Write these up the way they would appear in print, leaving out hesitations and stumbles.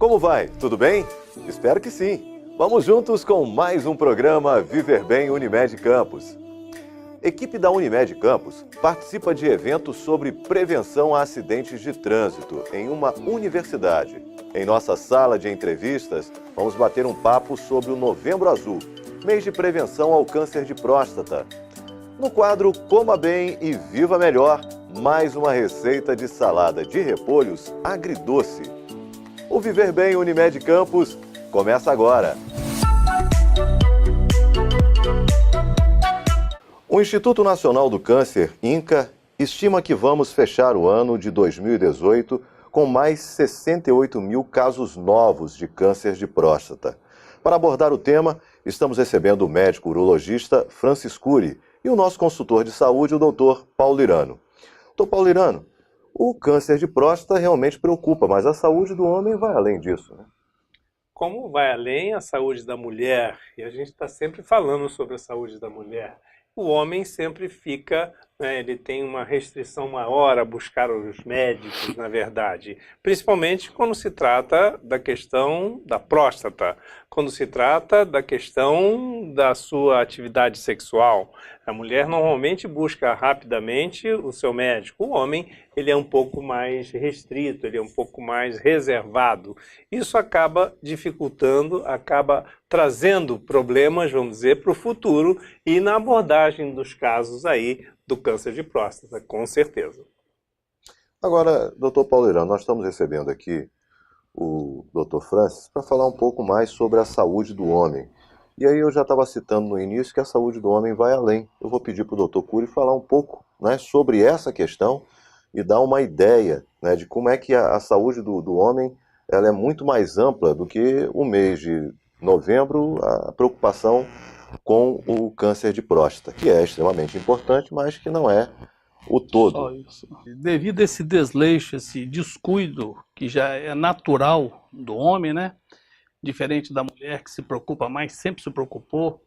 Como vai? Tudo bem? Espero que sim. Vamos juntos com mais um programa Viver Bem Unimed Campos. Equipe da Unimed Campos participa de eventos sobre prevenção a acidentes de trânsito em uma universidade. Em nossa sala de entrevistas, vamos bater um papo sobre o Novembro Azul, mês de prevenção ao câncer de próstata. No quadro Coma Bem e Viva Melhor, mais uma receita de salada de repolhos agridoce. O Viver Bem Unimed Campos começa agora. O Instituto Nacional do Câncer, INCA, estima que vamos fechar o ano de 2018 com mais 68 mil casos novos de câncer de próstata. Para abordar o tema, estamos recebendo o médico urologista Francis Cury e o nosso consultor de saúde, o Dr. Paulo Irano. Dr. Paulo Irano, o câncer de próstata realmente preocupa, mas a saúde do homem vai além disso, né? Como vai além a saúde da mulher, e a gente está sempre falando sobre a saúde da mulher, o homem sempre fica, ele tem uma restrição maior a buscar os médicos, na verdade, principalmente quando se trata da questão da próstata, quando se trata da questão da sua atividade sexual. A mulher normalmente busca rapidamente o seu médico, o homem ele é um pouco mais restrito, ele é um pouco mais reservado. Isso acaba dificultando, acaba trazendo problemas, vamos dizer, para o futuro e na abordagem dos casos aí do câncer de próstata, com certeza. Agora, doutor Paulo Irano, nós estamos recebendo aqui o Dr. Francis para falar um pouco mais sobre a saúde do homem. E aí eu já estava citando no início que a saúde do homem vai além. Eu vou pedir para o Dr. Cury falar um pouco, né, sobre essa questão e dar uma ideia, né, de como é que a saúde do homem ela é muito mais ampla do que o mês de novembro, a preocupação com o câncer de próstata, que é extremamente importante, mas que não é o todo. Só isso. Devido a esse desleixo, esse descuido que já é natural do homem, né? Diferente da mulher que se preocupa mais, sempre se preocupou,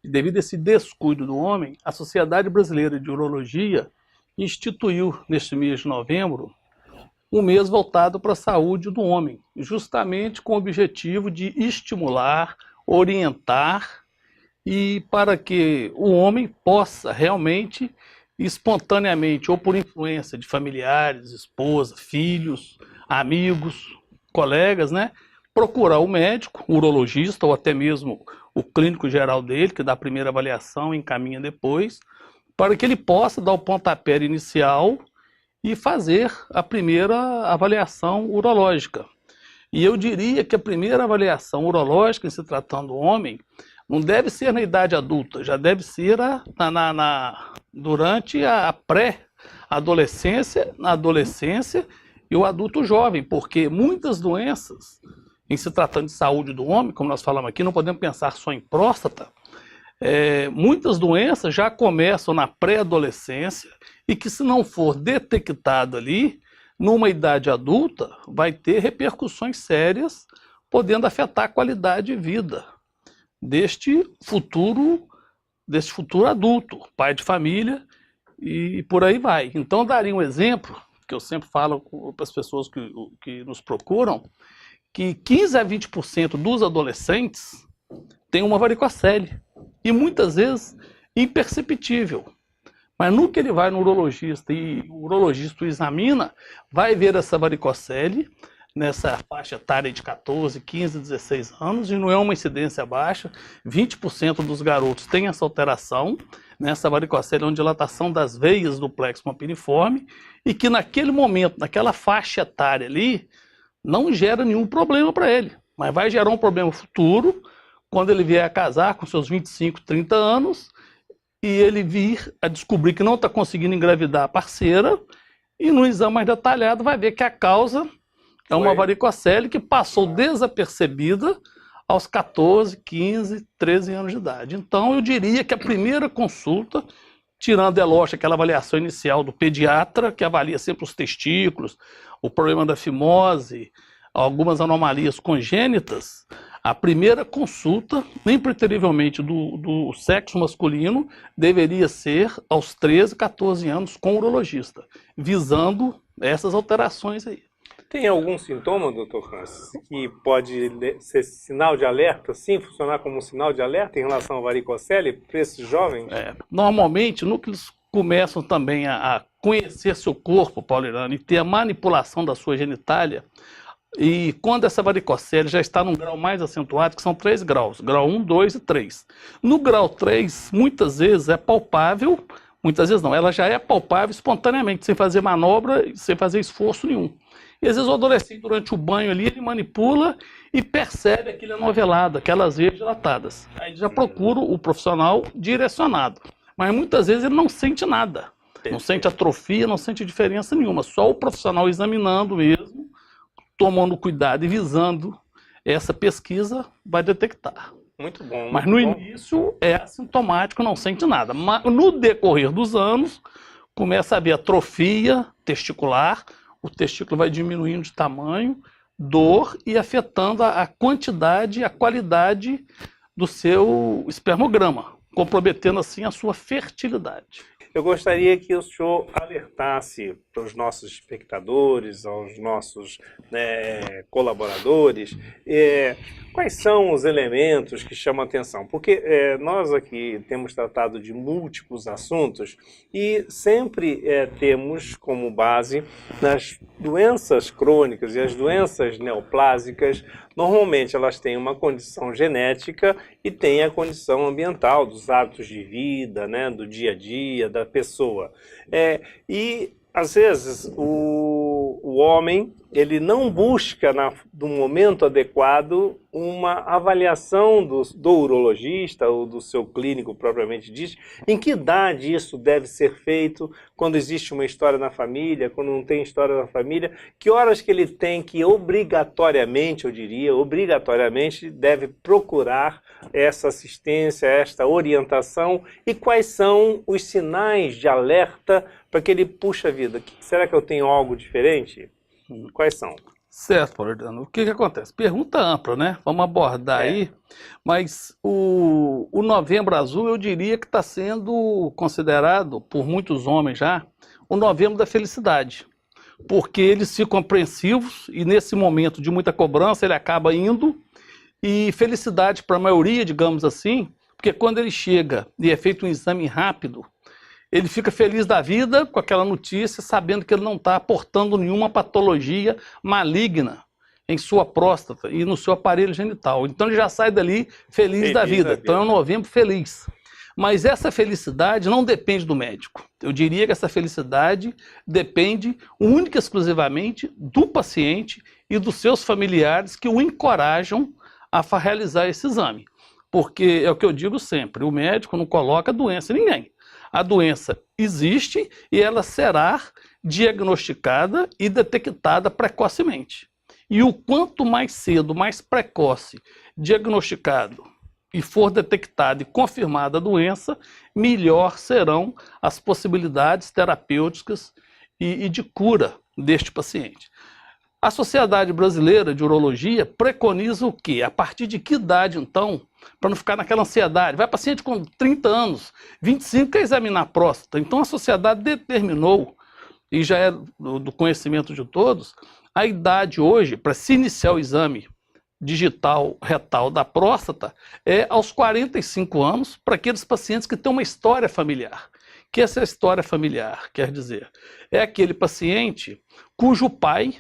e devido a esse descuido do homem, a Sociedade Brasileira de Urologia instituiu neste mês de novembro um mês voltado para a saúde do homem, justamente com o objetivo de estimular, orientar e para que o homem possa realmente, espontaneamente, ou por influência de familiares, esposa, filhos, amigos, colegas, né, procurar o médico, o urologista ou até mesmo o clínico geral dele, que dá a primeira avaliação e encaminha depois, para que ele possa dar o pontapé inicial e fazer a primeira avaliação urológica. E eu diria que a primeira avaliação urológica, em se tratando do homem, não deve ser na idade adulta, já deve ser durante a pré-adolescência, na adolescência e o adulto jovem, porque muitas doenças, em se tratando de saúde do homem, como nós falamos aqui, não podemos pensar só em próstata, muitas doenças já começam na pré-adolescência e que se não for detectado ali, numa idade adulta, vai ter repercussões sérias, podendo afetar a qualidade de vida deste futuro adulto, pai de família e por aí vai. Então, daria um exemplo, que eu sempre falo para as pessoas que nos procuram, que 15 a 20% dos adolescentes têm uma varicocele, e muitas vezes imperceptível. Mas no que ele vai no urologista e o urologista o examina, vai ver essa varicocele nessa faixa etária de 14, 15, 16 anos, e não é uma incidência baixa, 20% dos garotos têm essa alteração, nessa varicocele, uma dilatação das veias do plexo papiliforme, e que naquele momento, naquela faixa etária ali, não gera nenhum problema para ele, mas vai gerar um problema futuro, quando ele vier a casar com seus 25, 30 anos, e ele vir a descobrir que não está conseguindo engravidar a parceira, e no exame mais detalhado vai ver que a causa é uma varicocele que passou desapercebida aos 14, 15, 13 anos de idade. Então eu diria que a primeira consulta, tirando, é lógico, aquela avaliação inicial do pediatra, que avalia sempre os testículos, o problema da fimose, algumas anomalias congênitas, a primeira consulta, impreterivelmente do sexo masculino, deveria ser aos 13, 14 anos com o urologista, visando essas alterações aí. Tem algum sintoma, doutor Francis, que pode ser sinal de alerta, sim, funcionar como um sinal de alerta em relação à varicocele para esses jovens? Normalmente, no que eles começam também a conhecer seu corpo, Paulo Irano, e ter a manipulação da sua genitália, e quando essa varicocele já está num grau mais acentuado, que são 3 graus, grau 1, 2 e 3. No grau 3, muitas vezes é palpável, muitas vezes não, ela já é palpável espontaneamente, sem fazer manobra, sem fazer esforço nenhum. E às vezes o adolescente, durante o banho ali, ele manipula e percebe aquilo anovelado, aquelas veias dilatadas. Aí ele já procura o profissional direcionado. Mas muitas vezes ele não sente nada. Não sente atrofia, não sente diferença nenhuma. Só o profissional examinando mesmo, tomando cuidado e visando essa pesquisa, vai detectar. Muito bom. Mas no início é assintomático, não sente nada. Mas no decorrer dos anos, começa a haver atrofia testicular, o testículo vai diminuindo de tamanho, dor e afetando a quantidade e a qualidade do seu espermograma, comprometendo assim a sua fertilidade. Eu gostaria que o senhor alertasse para os nossos espectadores, aos nossos colaboradores, quais são os elementos que chamam a atenção. Porque nós aqui temos tratado de múltiplos assuntos e sempre temos como base nas doenças crônicas e as doenças neoplásicas. Normalmente elas têm uma condição genética e têm a condição ambiental, dos hábitos de vida, né, do dia a dia, da pessoa. E, às vezes, o homem ele não busca, no momento adequado, uma avaliação do urologista ou do seu clínico propriamente dito. Em que idade isso deve ser feito? Quando existe uma história na família, quando não tem história na família? Que horas que ele tem que obrigatoriamente, eu diria, obrigatoriamente deve procurar essa assistência, esta orientação? E quais são os sinais de alerta para que ele, puxa vida, será que eu tenho algo diferente? Quais são? Certo, Paulo Irano. O que acontece? Pergunta ampla, né? Vamos abordar aí, mas o Novembro Azul eu diria que está sendo considerado, por muitos homens já, o Novembro da Felicidade, porque eles ficam apreensivos e nesse momento de muita cobrança ele acaba indo, e felicidade para a maioria, digamos assim, porque quando ele chega e é feito um exame rápido, ele fica feliz da vida com aquela notícia, sabendo que ele não está aportando nenhuma patologia maligna em sua próstata e no seu aparelho genital. Então ele já sai dali feliz da vida. Então é um novembro feliz. Mas essa felicidade não depende do médico. Eu diria que essa felicidade depende única e exclusivamente do paciente e dos seus familiares que o encorajam a realizar esse exame. Porque é o que eu digo sempre, o médico não coloca doença em ninguém. A doença existe e ela será diagnosticada e detectada precocemente. E o quanto mais cedo, mais precoce, diagnosticado e for detectada e confirmada a doença, melhor serão as possibilidades terapêuticas e de cura deste paciente. A Sociedade Brasileira de Urologia preconiza o quê? A partir de que idade, então, para não ficar naquela ansiedade? Vai paciente com 30 anos, 25, quer examinar a próstata. Então a sociedade determinou, e já é do conhecimento de todos, a idade hoje para se iniciar o exame digital retal da próstata é aos 45 anos para aqueles pacientes que têm uma história familiar. Que essa história familiar, quer dizer, é aquele paciente cujo pai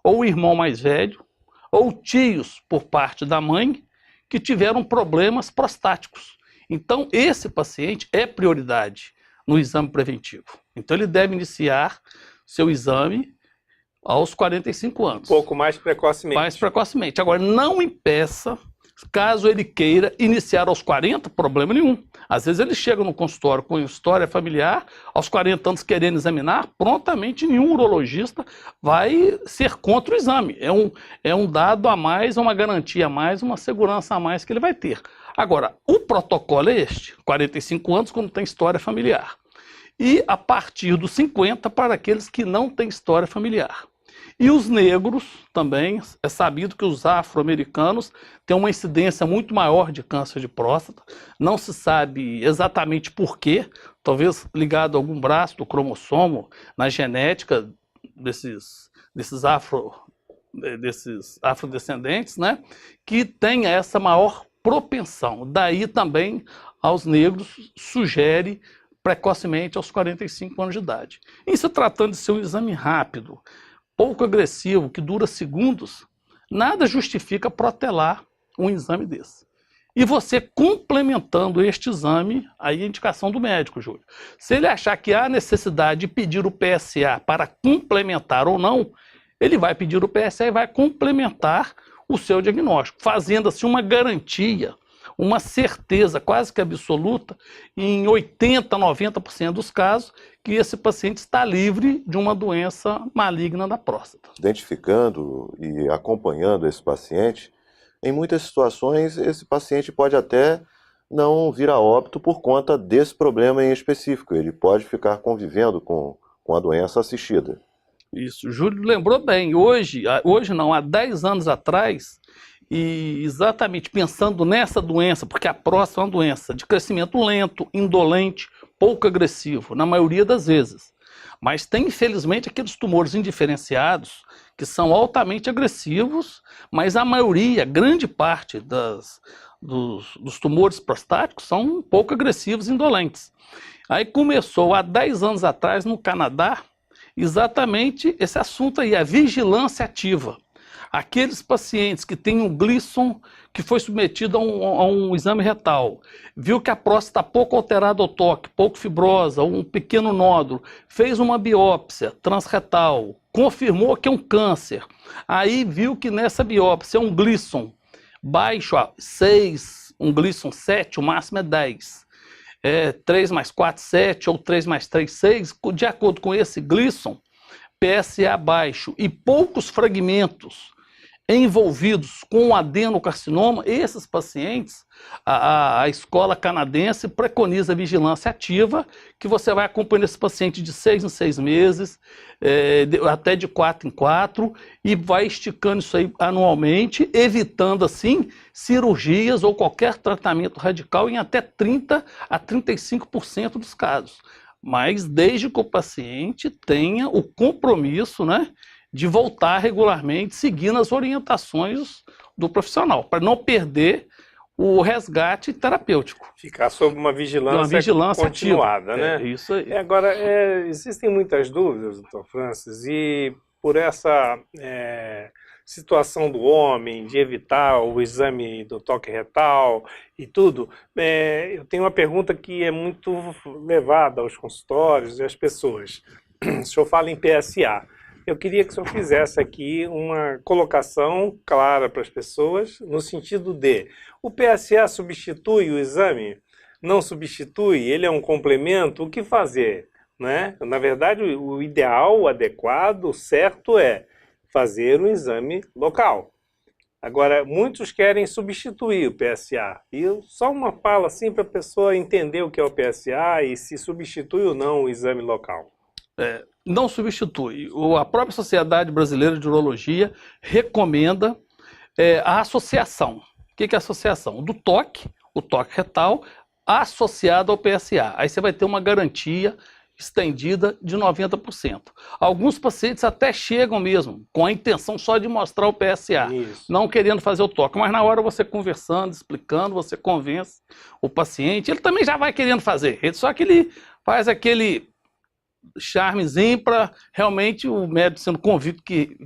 ou o irmão mais velho, ou tios por parte da mãe, que tiveram problemas prostáticos. Então, esse paciente é prioridade no exame preventivo. Então, ele deve iniciar seu exame aos 45 anos. Um pouco mais precocemente. Mais precocemente. Agora, não impeça, caso ele queira iniciar aos 40, problema nenhum. Às vezes ele chega no consultório com história familiar, aos 40 anos querendo examinar, prontamente nenhum urologista vai ser contra o exame. É um dado a mais, uma garantia a mais, uma segurança a mais que ele vai ter. Agora, o protocolo é este, 45 anos quando tem história familiar. E a partir dos 50 para aqueles que não têm história familiar. E os negros também, é sabido que os afro-americanos têm uma incidência muito maior de câncer de próstata. Não se sabe exatamente por quê, talvez ligado a algum braço do cromossomo na genética desses afrodescendentes, né, que tenha essa maior propensão. Daí também aos negros sugere precocemente aos 45 anos de idade. Em se tratando de ser um exame rápido, pouco agressivo, que dura segundos, nada justifica protelar um exame desse. E você complementando este exame, aí a indicação do médico, Júlio. Se ele achar que há necessidade de pedir o PSA para complementar ou não, ele vai pedir o PSA e vai complementar o seu diagnóstico, fazendo assim uma garantia, uma certeza quase que absoluta, em 80%, 90% dos casos, que esse paciente está livre de uma doença maligna da próstata. Identificando e acompanhando esse paciente, em muitas situações esse paciente pode até não vir a óbito por conta desse problema em específico. Ele pode ficar convivendo com a doença assistida. Isso, o Júlio lembrou bem. Hoje não, há 10 anos atrás, e exatamente pensando nessa doença, porque a próstata é uma doença de crescimento lento, indolente, pouco agressivo, na maioria das vezes. Mas tem, infelizmente, aqueles tumores indiferenciados que são altamente agressivos, mas a maioria, grande parte dos tumores prostáticos são pouco agressivos e indolentes. Aí começou, há 10 anos atrás, no Canadá, exatamente esse assunto aí, a vigilância ativa. Aqueles pacientes que têm um Gleason, que foi submetido a um exame retal, viu que a próstata está pouco alterada ao toque, pouco fibrosa, um pequeno nódulo, fez uma biópsia transretal, confirmou que é um câncer, aí viu que nessa biópsia é um Gleason baixo, 6, um Gleason 7, o máximo é 10. 3 mais 4, 7, ou 3 mais 3, 6, de acordo com esse Gleason, PSA baixo e poucos fragmentos envolvidos com adenocarcinoma, esses pacientes, a escola canadense preconiza vigilância ativa, que você vai acompanhando esse paciente de 6 em 6 meses, até de 4 em 4, e vai esticando isso aí anualmente, evitando, assim, cirurgias ou qualquer tratamento radical em até 30% a 35% dos casos. Mas desde que o paciente tenha o compromisso, né, de voltar regularmente, seguindo as orientações do profissional, para não perder o resgate terapêutico. Ficar sob uma vigilância continuada, ativa, né? Isso aí. Agora, existem muitas dúvidas, doutor Francis, e por essa situação do homem, de evitar o exame do toque retal e tudo, eu tenho uma pergunta que é muito levada aos consultórios e às pessoas. O senhor fala em PSA. Eu queria que o senhor fizesse aqui uma colocação clara para as pessoas, no sentido de, o PSA substitui o exame? Não substitui? Ele é um complemento? O que fazer? Né? Na verdade, o ideal, o adequado, o certo é fazer um exame local. Agora, muitos querem substituir o PSA. E só uma fala assim para a pessoa entender o que é o PSA e se substitui ou não o exame local. Não substitui. A própria Sociedade Brasileira de Urologia recomenda a associação. O que é a associação? Do toque, o toque retal, associado ao PSA. Aí você vai ter uma garantia estendida de 90%. Alguns pacientes até chegam mesmo com a intenção só de mostrar o PSA, não querendo fazer o toque, mas na hora você conversando, explicando, você convence o paciente, ele também já vai querendo fazer, só que ele faz aquele charmezinho para realmente o médico sendo convicto que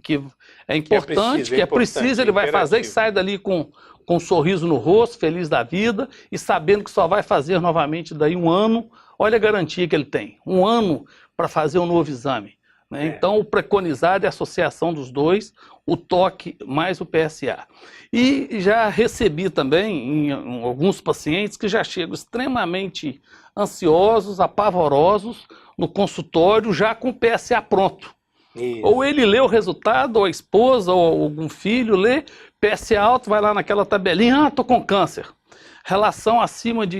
é importante, que é preciso, ele vai fazer e sai dali com um sorriso no rosto, feliz da vida e sabendo que só vai fazer novamente daí um ano. Olha a garantia que ele tem, 1 ano para fazer um novo exame, né? Então, o preconizado é a associação dos dois, o toque mais o PSA. E já recebi também em alguns pacientes que já chegam extremamente ansiosos, apavorosos no consultório, já com o PSA pronto. Isso. Ou ele lê o resultado, ou a esposa, ou algum filho lê, PSA alto, vai lá naquela tabelinha, tô com câncer. Relação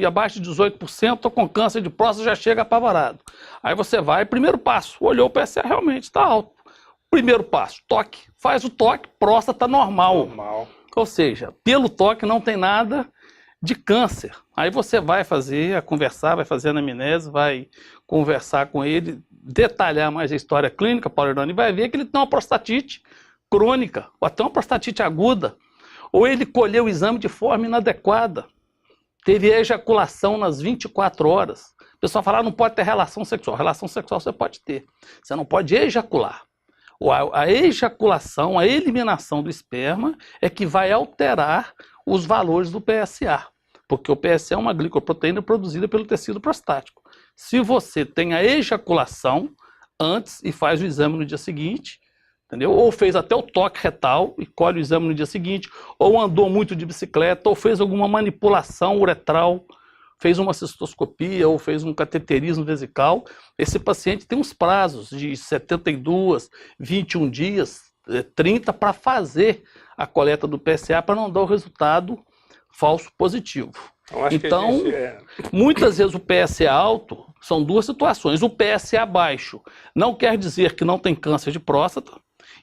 abaixo de 18%, tô com câncer de próstata, já chega apavorado. Aí você vai, primeiro passo, olhou o PSA, realmente está alto. Primeiro passo, toque. Faz o toque, próstata normal. Ou seja, pelo toque não tem nada de câncer. Aí você vai fazer, conversar, vai fazer a anamnese, vai conversar com ele, detalhar mais a história clínica, Paulo Hernani, vai ver que ele tem uma prostatite crônica, ou até uma prostatite aguda, ou ele colheu o exame de forma inadequada, teve ejaculação nas 24 horas. O pessoal fala, não pode ter relação sexual. Relação sexual você pode ter, você não pode ejacular. A ejaculação, a eliminação do esperma é que vai alterar os valores do PSA, porque o PSA é uma glicoproteína produzida pelo tecido prostático. Se você tem a ejaculação antes e faz o exame no dia seguinte, entendeu? Ou fez até o toque retal e colhe o exame no dia seguinte, ou andou muito de bicicleta, ou fez alguma manipulação uretral, fez uma cistoscopia ou fez um cateterismo vesical, esse paciente tem uns prazos de 72, 21 dias, 30 para fazer a coleta do PSA para não dar o resultado falso positivo. Então, muitas vezes o PSA alto são duas situações. O PSA baixo não quer dizer que não tem câncer de próstata,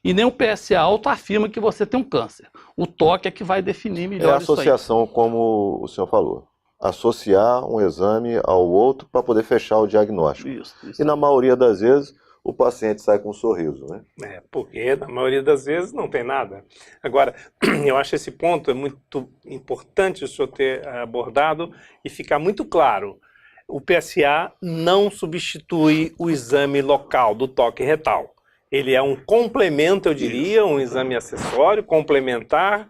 e nem o PSA alto afirma que você tem um câncer. O toque é que vai definir melhor isso aí. É a associação, como o senhor falou. Associar um exame ao outro para poder fechar o diagnóstico. Isso. E na maioria das vezes o paciente sai com um sorriso, né? Porque na maioria das vezes não tem nada. Agora, eu acho esse ponto é muito importante o senhor ter abordado e ficar muito claro. O PSA não substitui o exame local do toque retal. Ele é um complemento, eu diria, um exame acessório, complementar,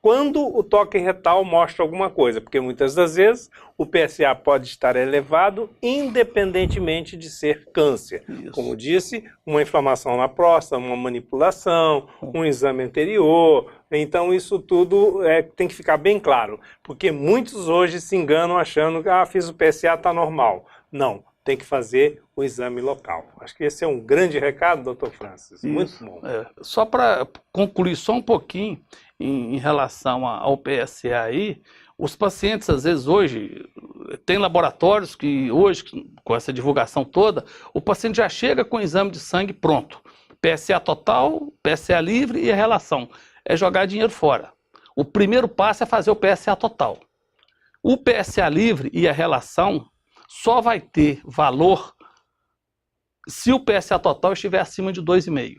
quando o toque retal mostra alguma coisa, porque muitas das vezes o PSA pode estar elevado independentemente de ser câncer. Isso. Como disse, uma inflamação na próstata, uma manipulação, um exame anterior. Então isso tudo tem que ficar bem claro, porque muitos hoje se enganam achando que fiz o PSA, está normal. Não, tem que fazer o exame local. Acho que esse é um grande recado, doutor Francis. Isso. Muito bom. Só para concluir só um pouquinho, em relação ao PSA aí, os pacientes, às vezes, hoje, tem laboratórios que hoje, com essa divulgação toda, o paciente já chega com o exame de sangue pronto. PSA total, PSA livre e a relação. É jogar dinheiro fora. O primeiro passo é fazer o PSA total. O PSA livre e a relação só vai ter valor se o PSA total estiver acima de 2,5.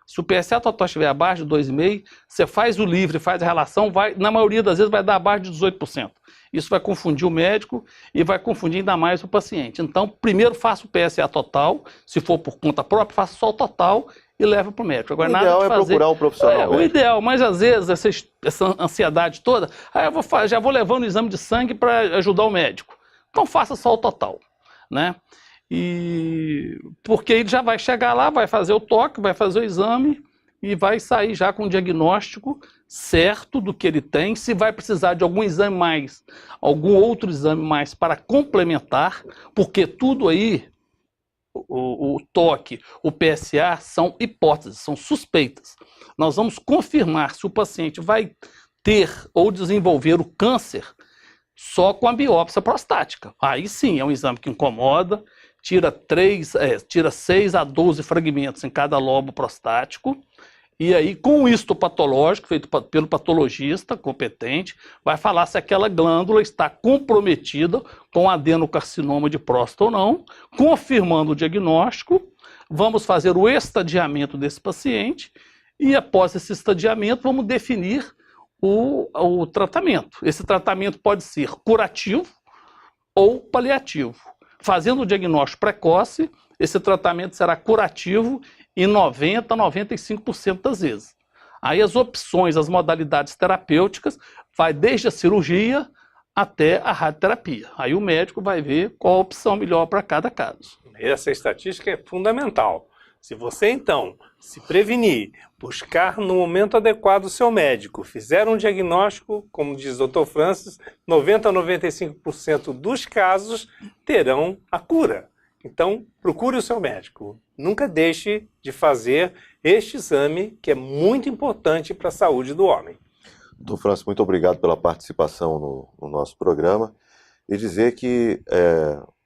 Se o PSA total estiver abaixo de 2,5, você faz o livre, faz a relação, na maioria das vezes vai dar abaixo de 18%. Isso vai confundir o médico e vai confundir ainda mais o paciente. Então, primeiro faça o PSA total, se for por conta própria, faça só o total e leva para o médico. Agora, o ideal é procurar um profissional. O ideal, mas às vezes essa ansiedade toda, já vou levando o exame de sangue para ajudar o médico. Então faça só o total, né? Porque ele já vai chegar lá, vai fazer o toque, vai fazer o exame e vai sair já com o diagnóstico certo do que ele tem. Se vai precisar de algum exame mais, algum outro exame mais para complementar, porque tudo aí, o toque, o PSA, são hipóteses, são suspeitas. Nós vamos confirmar se o paciente vai ter ou desenvolver o câncer só com a biópsia prostática. Aí sim, é um exame que incomoda, tira 6 a 12 fragmentos em cada lobo prostático, e aí com o histopatológico, feito pelo patologista competente, vai falar se aquela glândula está comprometida com adenocarcinoma de próstata ou não, confirmando o diagnóstico, vamos fazer o estadiamento desse paciente, e após esse estadiamento vamos definir o tratamento. Esse tratamento pode ser curativo ou paliativo. Fazendo o diagnóstico precoce, esse tratamento será curativo em 90% a 95% das vezes. Aí as opções, as modalidades terapêuticas, vai desde a cirurgia até a radioterapia. Aí o médico vai ver qual a opção melhor para cada caso. Essa estatística é fundamental. Se você, então, se prevenir, buscar no momento adequado o seu médico, fizer um diagnóstico, como diz o Dr. Francis, 90% a 95% dos casos terão a cura. Então, procure o seu médico. Nunca deixe de fazer este exame, que é muito importante para a saúde do homem. Dr. Francis, muito obrigado pela participação no nosso programa. E dizer que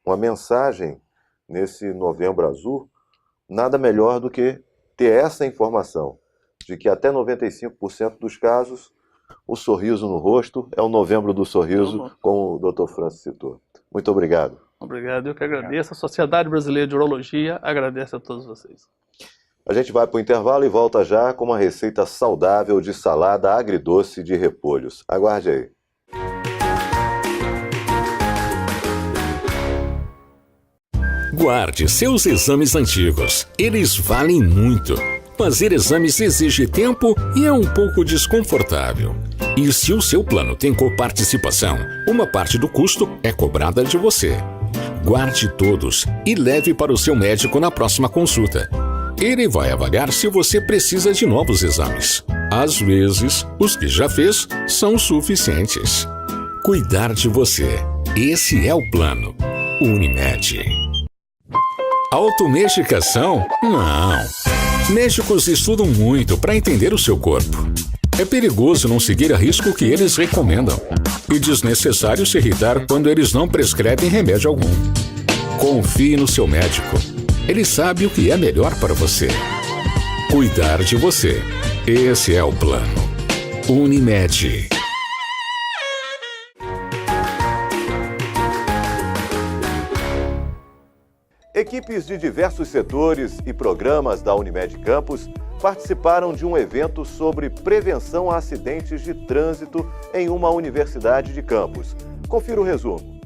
uma mensagem nesse Novembro Azul, nada melhor do que ter essa informação, de que até 95% dos casos, o sorriso no rosto é o Novembro do Sorriso, como o Dr. Francis citou. Muito obrigado. Obrigado, eu que agradeço. A Sociedade Brasileira de Urologia agradece a todos vocês. A gente vai para o intervalo e volta já com uma receita saudável de salada agridoce de repolhos. Aguarde aí. Guarde seus exames antigos. Eles valem muito. Fazer exames exige tempo e é um pouco desconfortável. E se o seu plano tem coparticipação, uma parte do custo é cobrada de você. Guarde todos e leve para o seu médico na próxima consulta. Ele vai avaliar se você precisa de novos exames. Às vezes, os que já fez são suficientes. Cuidar de você. Esse é o plano. Unimed. Automedicação? Não. Médicos estudam muito para entender o seu corpo. É perigoso não seguir a risco o que eles recomendam. E desnecessário se irritar quando eles não prescrevem remédio algum. Confie no seu médico. Ele sabe o que é melhor para você. Cuidar de você. Esse é o plano. Unimed. Equipes de diversos setores e programas da Unimed Campos participaram de um evento sobre prevenção a acidentes de trânsito em uma universidade de Campos. Confira o resumo.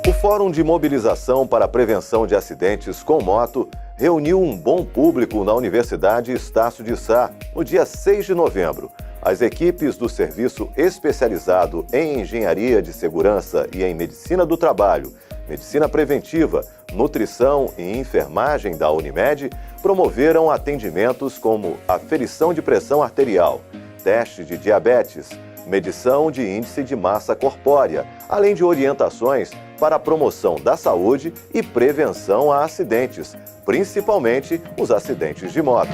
O Fórum de Mobilização para a Prevenção de Acidentes com Moto reuniu um bom público na Universidade Estácio de Sá no dia 6 de novembro. As equipes do Serviço Especializado em Engenharia de Segurança e em Medicina do Trabalho, Medicina Preventiva, Nutrição e Enfermagem da Unimed promoveram atendimentos como aferição de pressão arterial, teste de diabetes, medição de índice de massa corpórea, além de orientações para a promoção da saúde e prevenção a acidentes, principalmente os acidentes de moto.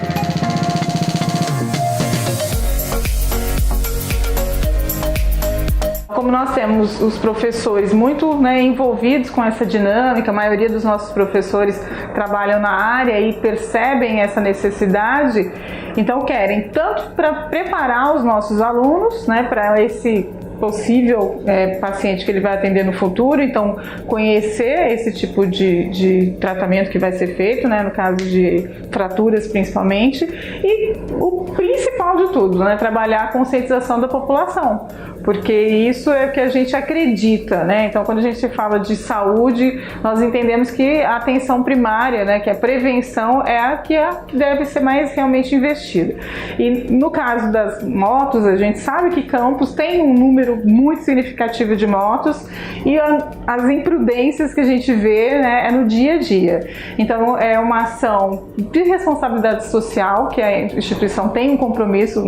Como nós temos os professores muito envolvidos com essa dinâmica, a maioria dos nossos professores trabalham na área e percebem essa necessidade, então querem tanto para preparar os nossos alunos, para esse possível paciente que ele vai atender no futuro, então conhecer esse tipo de tratamento que vai ser feito, no caso de fraturas principalmente, e o principal de tudo, trabalhar a conscientização da população, porque isso é o que a gente acredita, Então, quando a gente fala de saúde, nós entendemos que a atenção primária, que a prevenção é a que deve ser mais realmente investida. E no caso das motos, a gente sabe que Campos tem um número muito significativo de motos e as imprudências que a gente vê, é no dia a dia. Então, é uma ação de responsabilidade social, que a instituição tem um compromisso,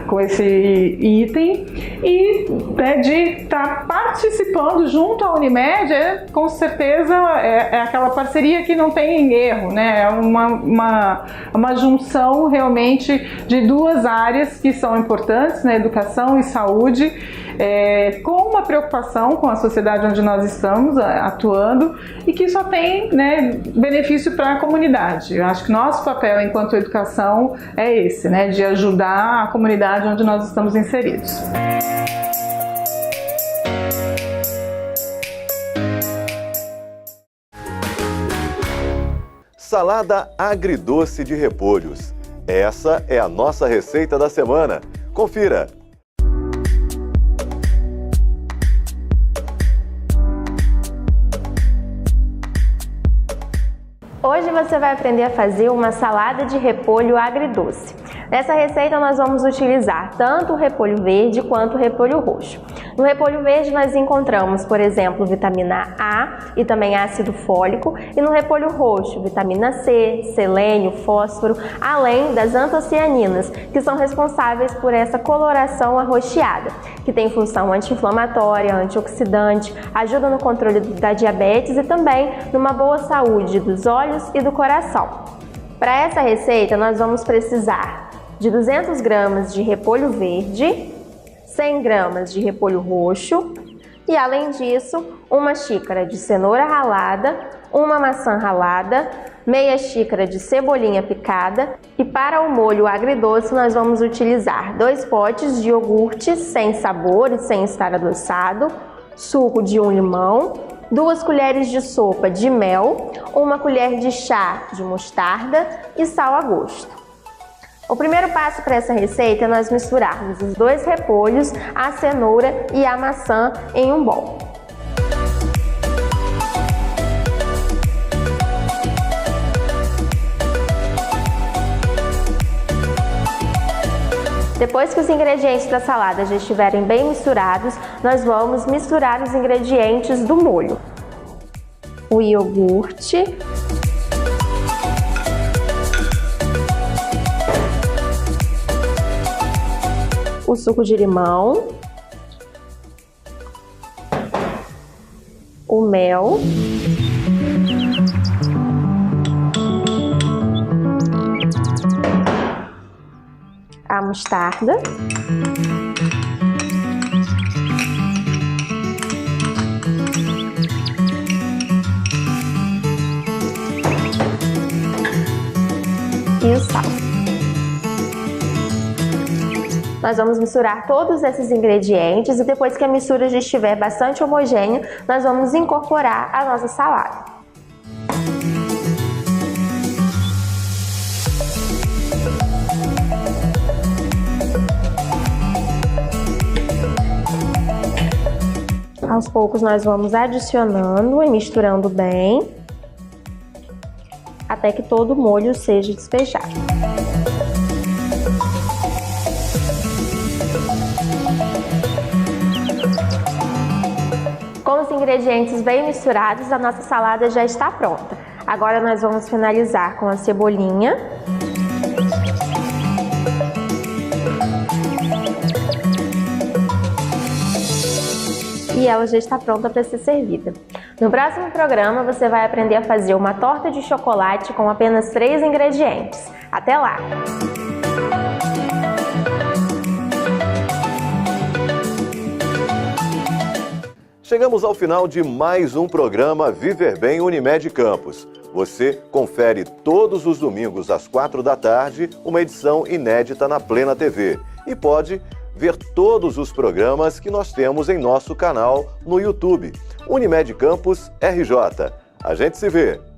com esse item, e de estar participando junto à Unimed, com certeza é aquela parceria que não tem erro, É uma junção realmente de duas áreas que são importantes, educação e saúde, com uma preocupação com a sociedade onde nós estamos atuando e que só tem benefício para a comunidade. Eu acho que nosso papel enquanto educação é esse, de ajudar a comunidade onde nós estamos inseridos. Salada agridoce de repolhos. Essa é a nossa receita da semana. Confira! Hoje você vai aprender a fazer uma salada de repolho agridoce. Nessa receita nós vamos utilizar tanto o repolho verde quanto o repolho roxo. No repolho verde nós encontramos, por exemplo, vitamina A e também ácido fólico, e no repolho roxo, vitamina C, selênio, fósforo, além das antocianinas, que são responsáveis por essa coloração arroxeada, que tem função anti-inflamatória, antioxidante, ajuda no controle da diabetes e também numa boa saúde dos olhos e do coração. Para essa receita nós vamos precisar de 200 gramas de repolho verde, 100 gramas de repolho roxo e, além disso, uma xícara de cenoura ralada, uma maçã ralada, meia xícara de cebolinha picada e para o molho agridoce nós vamos utilizar 2 potes de iogurte sem sabor e sem estar adoçado, suco de 1 limão, 2 colheres de sopa de mel, 1 colher de chá de mostarda e sal a gosto. O primeiro passo para essa receita é nós misturarmos os 2 repolhos, a cenoura e a maçã em um bowl. Depois que os ingredientes da salada já estiverem bem misturados, nós vamos misturar os ingredientes do molho. O iogurte, o suco de limão, o mel, a mostarda, e o sal. Nós vamos misturar todos esses ingredientes e depois que a mistura já estiver bastante homogênea, nós vamos incorporar a nossa salada. Aos poucos nós vamos adicionando e misturando bem, até que todo o molho seja despejado. Com os ingredientes bem misturados, a nossa salada já está pronta. Agora nós vamos finalizar com a cebolinha. E ela já está pronta para ser servida. No próximo programa você vai aprender a fazer uma torta de chocolate com apenas 3 ingredientes. Até lá! Chegamos ao final de mais um programa Viver Bem Unimed Campos. Você confere todos os domingos às 4 da tarde uma edição inédita na Plena TV e pode ver todos os programas que nós temos em nosso canal no YouTube, Unimed Campos RJ. A gente se vê!